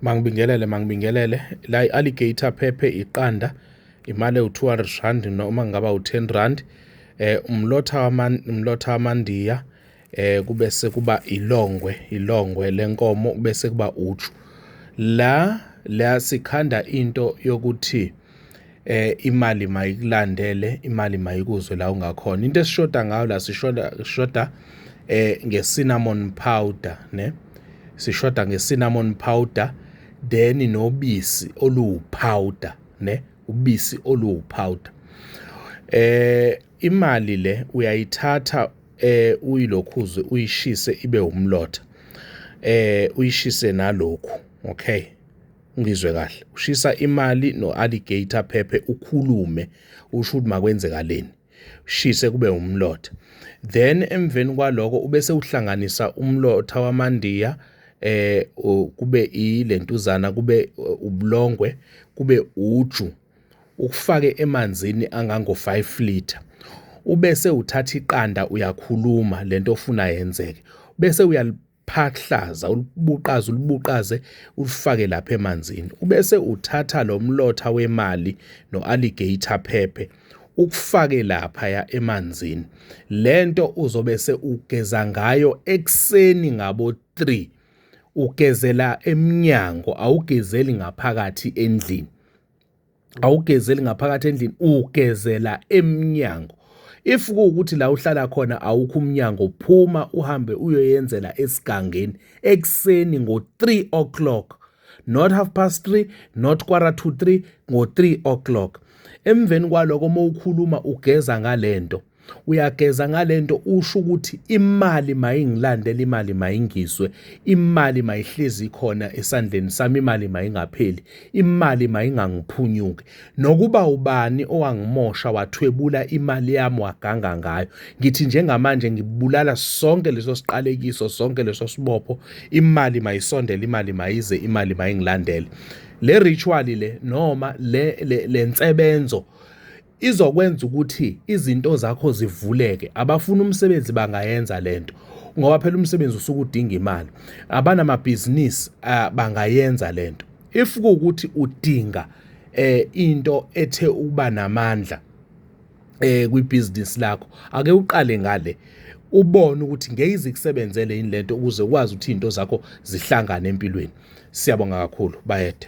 Mangibingelele la i-alligator phephe iqanda imali ewu-200 rand noma ngaba u-10 rand. Umlotha wamandiya, kube sekuba ilongwe lenkomo, bese kuba uju. La sikhanda into yokuthi imali mayikulandele, imali mayikuzwe la ungakhona. Into esishoda ngayo la sishoda nge-cinnamon powder, ne? Sishoda nge-cinnamon powder, then nobisi oluwuphawuda, ne? Ubisi oluwuphawuda. Imali le uyayithatha uyilokhuze uyishise ibe umlotha. Uyishise nalokhu, okay? Ngizwe kahle. Ushisa imali no-alligator phephe ukhulume usho ukuthi makwenzekaleni. Ushise kube umlotha. Then emveni kwaloko ubese uhlanganisa umlotha wamandiya kube ilentuzana, kube ubulongwe, kube uju, ukufake emanzini angango-5 liter. Ubese uthatha iqanda uyakhuluma lento ofuna yenzeke. Bese uyaliphahlaza, ulibuqaze ulifake lapha emanzini. Ubese uthatha lo mlotha wemali no-alligator phephe ukufake lapha ya emanzini. Lento uzobe ugeza ngayo ekseni ngabo 3. Ugezela emnyango, awugezeli ngaphakathi endlini. Ugezela emnyango. If kuwukuthi la uhlala khona awukho umnyango, phuma uhambe uyoyenzela esigangeni ekseni ngo-3 o'clock. Not 3:30, not 2:45, ngo-3 o'clock. Emveni kwaloko mawukhuluma ugeza ngalento, uyageza ngalento usho ukuthi imali mayingilandela, imali mayingiswe, imali mayihlezi khona esandleni sami, imali mayingapheli, imali mayingangiphunyuki. Nokuba ubani owangimosha wathwebula imali yami waganga ngayo, ngithi njengamanje ngibulala sonke leso siqalekiso, sonke leso sibopho. Imali mayisondele, imali mayize, imali mayingilandele. Le ritual le noma le nsebenzo izokwenza ukuthi izinto zakho zivuleke. Abafuna umsebenzi bangayenza lento ngoba phela umsebenzi usuke udinga imali. Abanamabhizinisi bangayenza lento. If kuwukuthi udinga into ethe ukuba namandla kwibhizinisi lakho, ake uqale ngale, ubone ukuthi ngeke ikusebenzele yini lento ukuze ukwazi ukuthi izinto zakho zihlangane empilweni. Siyabonga kakhulu, bayede.